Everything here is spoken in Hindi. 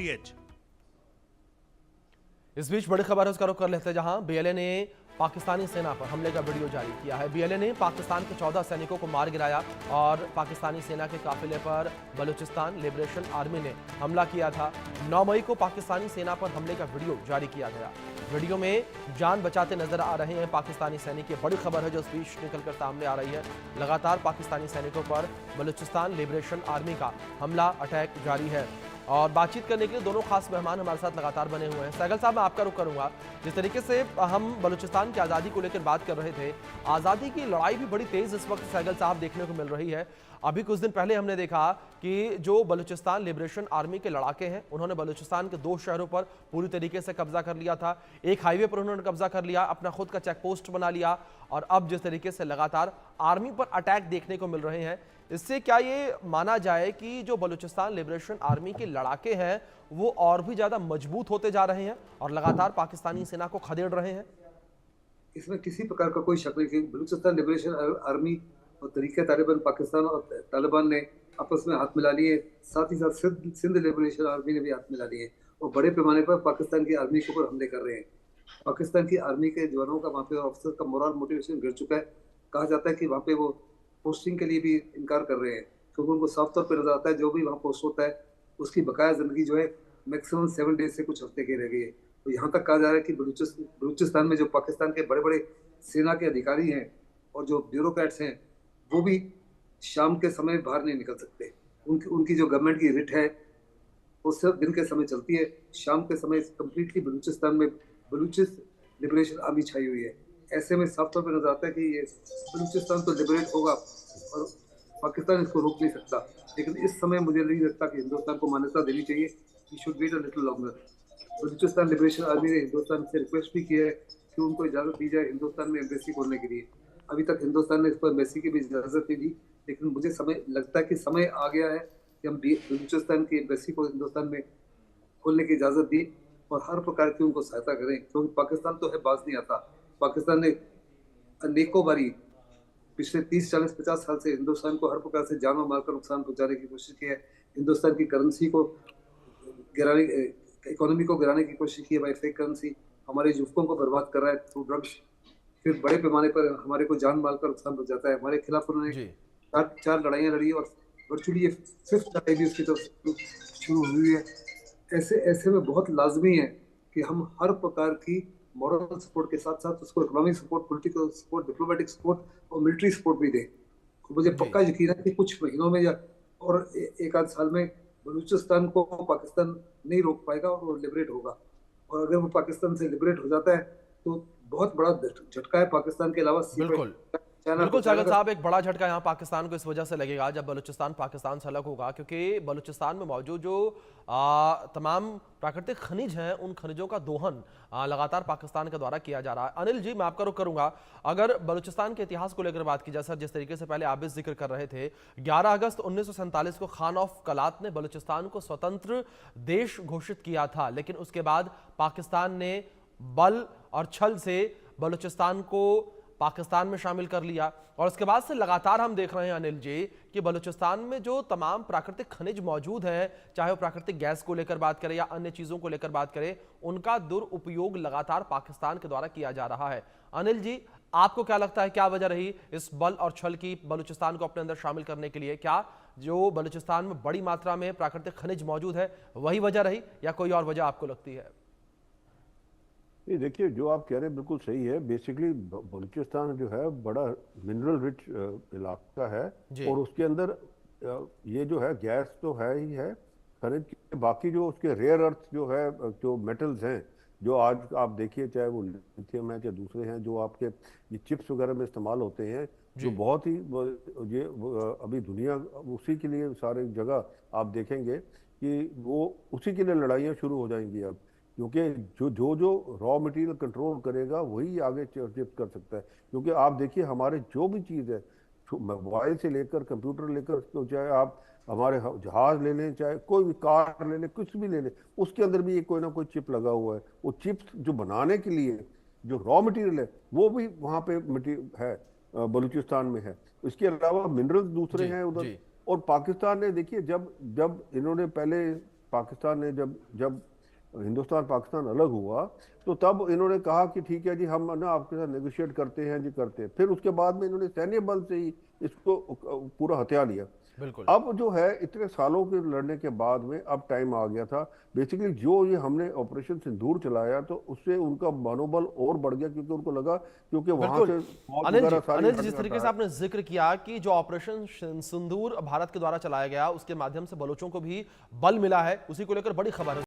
DTH। इस बीच बड़ी खबर है, उसका रुख कर लेते हैं, जहां बीएलए ने पाकिस्तानी सेना पर हमले का वीडियो जारी किया है। बीएलए ने पाकिस्तान के 14 सैनिकों को मार गिराया और पाकिस्तानी सेना के काफिले पर बलूचिस्तान लिबरेशन आर्मी ने हमला किया था। 9 मई को पाकिस्तानी सेना पर हमले का वीडियो जारी किया गया। वीडियो में जान बचाते नजर आ रहे हैं पाकिस्तानी सैनिक। ये बड़ी खबर है जो इस बीच निकलकर सामने आ रही है। लगातार पाकिस्तानी सैनिकों पर बलूचिस्तान लिबरेशन आर्मी का हमला, अटैक जारी है। और बातचीत करने के लिए दोनों खास मेहमान हमारे साथ लगातार बने हुए हैं। सहगल साहब, मैं आपका रुख करूंगा। जिस तरीके से हम बलूचिस्तान की आज़ादी को लेकर बात कर रहे थे, आज़ादी की लड़ाई भी बड़ी तेज इस वक्त सहगल साहब देखने को मिल रही है। अभी कुछ दिन पहले हमने देखा कि जो बलूचिस्तान लिबरेशन आर्मी के लड़ाके हैं, उन्होंने बलूचिस्तान के 2 शहरों पर पूरी तरीके से कब्जा कर लिया था। एक हाईवे पर उन्होंने कब्जा कर लिया, अपना खुद का चेक पोस्ट बना लिया। और अब जिस तरीके से लगातार आर्मी पर अटैक देखने को मिल रहे हैं, इससे क्या ये माना जाए कि जो बलूचिस्तान लिबरेशन आर्मी के लड़ाके हैं वो और भी ज्यादा मजबूत होते जा रहे हैं और लगातार पाकिस्तानी सेना को खदेड़ रहे हैं? इसमें किसी प्रकार का कोई शक नहीं कि बलूचिस्तान लिबरेशन आर्मी और तरीके तालिबान पाकिस्तान और तालिबान ने आपस में हाथ मिला लिए। साथ ही साथ सिंध लिबरेशन आर्मी ने भी हाथ मिला लिए और बड़े पैमाने पर पाकिस्तान की आर्मी के ऊपर हमले कर रहे हैं। पाकिस्तान की आर्मी के जवानों का वहाँ पे ऑफिसर का मोरल मोटिवेशन गिर चुका है। कहा जाता है कि वहाँ पे वो पोस्टिंग के लिए भी इनकार कर रहे हैं, क्योंकि उनको साफ तौर पर नजर आता है जो भी वहाँ पोस्ट होता है उसकी बकाया जिंदगी जो है मैक्सिमम 7 डेज से कुछ हफ्ते की रह गई है। तो यहाँ तक कहा जा रहा है कि बलूचिस्तान में जो पाकिस्तान के बड़े बड़े सेना के अधिकारी हैं और जो ब्यूरोक्रेट्स हैं, वो भी शाम के समय बाहर नहीं निकल सकते। उनकी जो गवर्नमेंट की रिट है वो सिर्फ दिन के समय चलती है। शाम के समय कम्प्लीटली बलूचिस्तान में बलूचिस लिबरेशन आर्मी छाई हुई है। ऐसे में साफ तौर पर नजर आता है कि ये बलूचिस्तान तो लिबरेट होगा और पाकिस्तान इसको रोक नहीं सकता। लेकिन इस समय मुझे नहीं लगता कि हिंदुस्तान को मान्यता देनी चाहिए। We should wait a little longer. Balochistan liberation army ने हिंदुस्तान से रिक्वेस्ट भी की है कि उनको इजाज़त दी जाए हिंदुस्तान में एम्बेसी खोलने के लिए। अभी तक हिंदुस्तान ने इस पर एम्बेसी की भी इजाज़त नहीं दी, लेकिन मुझे समय लगता है कि समय आ गया है कि हम बलूचिस्तान की एम्बेसी को हिंदुस्तान में खोलने की इजाज़त दी और हर प्रकार की उनको सहायता करें, क्योंकि पाकिस्तान तो है बाज नहीं आता। पाकिस्तान ने अनेकों बारी पिछले 30, 40, 50 साल से हिंदुस्तान को हर प्रकार से जान और माल का नुकसान पहुंचाने की कोशिश की है। हिंदुस्तान की करेंसी को गिराने, इकोनॉमी को गिराने की कोशिश की है बाई फेक करेंसी। हमारे युवकों को बर्बाद कर रहा है थ्रू ड्रग्स। फिर बड़े पैमाने पर हमारे को जान माल का नुकसान पहुंचाता है। हमारे खिलाफ उन्होंने 4 लड़ाइयाँ लड़ी और वर्चुअली ये 5th लड़ाई भी उसकी तरफ शुरू हुई है। ऐसे में बहुत लाजमी है कि हम हर प्रकार की मॉरल सपोर्ट के साथ साथ उसको economic support, political support, diplomatic support और मिलिट्री सपोर्ट भी दें। तो मुझे पक्का यकीन है कि कुछ महीनों में या और एक आध साल में बलूचिस्तान को पाकिस्तान नहीं रोक पाएगा और वो लिबरेट होगा। और अगर वो पाकिस्तान से लिबरेट हो जाता है तो बहुत बड़ा झटका है पाकिस्तान के अलावा। बिल्कुल सागर साहब, एक बड़ा झटका यहाँ पाकिस्तान को इस वजह से लगेगा जब बलूचिस्तान पाकिस्तान से अलग होगा, क्योंकि बलूचिस्तान में मौजूद जो तमाम प्राकृतिक खनिज हैं, उन खनिजों का दोहन लगातार पाकिस्तान के द्वारा किया जा रहा है। अनिल जी, मैं आपका रुख करूंगा। अगर बलूचिस्तान के इतिहास को लेकर बात की जाए, सर जिस तरीके से पहले आप भी जिक्र कर रहे थे, 11 अगस्त 1947 को खान ऑफ कलात ने बलूचिस्तान को स्वतंत्र देश घोषित किया था, लेकिन उसके बाद पाकिस्तान ने बल और छल से बलूचिस्तान को पाकिस्तान में शामिल कर लिया। और उसके बाद से लगातार हम देख रहे हैं अनिल जी कि बलूचिस्तान में जो तमाम प्राकृतिक खनिज मौजूद हैं, चाहे वो प्राकृतिक गैस को लेकर बात करें या अन्य चीजों को लेकर बात करें, उनका दुरुपयोग लगातार पाकिस्तान के द्वारा किया जा रहा है। अनिल जी, आपको क्या लगता है, क्या वजह रही इस बल और छल की बलूचिस्तान को अपने अंदर शामिल करने के लिए? क्या जो बलूचिस्तान में बड़ी मात्रा में प्राकृतिक खनिज मौजूद है वही वजह रही या कोई और वजह आपको लगती है? ये देखिए, जो आप कह रहे हैं बिल्कुल सही है। बेसिकली बलूचिस्तान जो है बड़ा मिनरल रिच इलाका है और उसके अंदर ये जो है गैस तो है ही है, खनिज के बाकी जो उसके रेयर अर्थ जो है, जो मेटल्स हैं, जो आज आप देखिए चाहे वो लिथियम है चाहे दूसरे हैं, जो आपके ये चिप्स वगैरह में इस्तेमाल होते हैं, जो बहुत ही ये अभी दुनिया उसी के लिए सारे जगह आप देखेंगे कि वो उसी के लिए लड़ाइयाँ शुरू हो जाएंगी अब, क्योंकि जो रॉ मटेरियल कंट्रोल करेगा वही आगे चर्चित कर सकता है। क्योंकि आप देखिए हमारे जो भी चीज़ है, मोबाइल से लेकर कंप्यूटर लेकर, तो चाहे आप हमारे जहाज ले लें, चाहे कोई भी कार ले लें, कुछ भी ले लें, उसके अंदर भी कोई ना कोई चिप लगा हुआ है। वो चिप्स जो बनाने के लिए जो रॉ मटेरियल है वो भी वहाँ पे मटेरियल है, बलूचिस्तान में है। इसके अलावा मिनरल्स दूसरे हैं उधर। और पाकिस्तान ने देखिए जब इन्होंने पहले पाकिस्तान ने जब जब हिंदुस्तान पाकिस्तान अलग हुआ, तो तब इन्होंने कहा कि ठीक है जी, हम ना आपके साथ नेगोशिएट करते हैं जी, करते हैं। फिर उसके बाद में इन्होंने सैन्य बल से ही इसको पूरा हथिया लिया। बिल्कुल। अब जो है इतने सालों के लड़ने के बाद में अब टाइम आ गया था। बेसिकली जो ये हमने ऑपरेशन सिंदूर चलाया, तो उससे उनका मनोबल और बढ़ गया, क्योंकि उनको लगा, क्योंकि वहां बिल्कुल। से फौज वगैरह सारी अनिल जी, हट जिस तरीके जाता से है। आपने जिक्र किया कि जो ऑपरेशन सिंदूर भारत के द्वारा चलाया गया, उसके माध्यम से बलोचों को भी बल मिला है, उसी को लेकर बड़ी खबर है।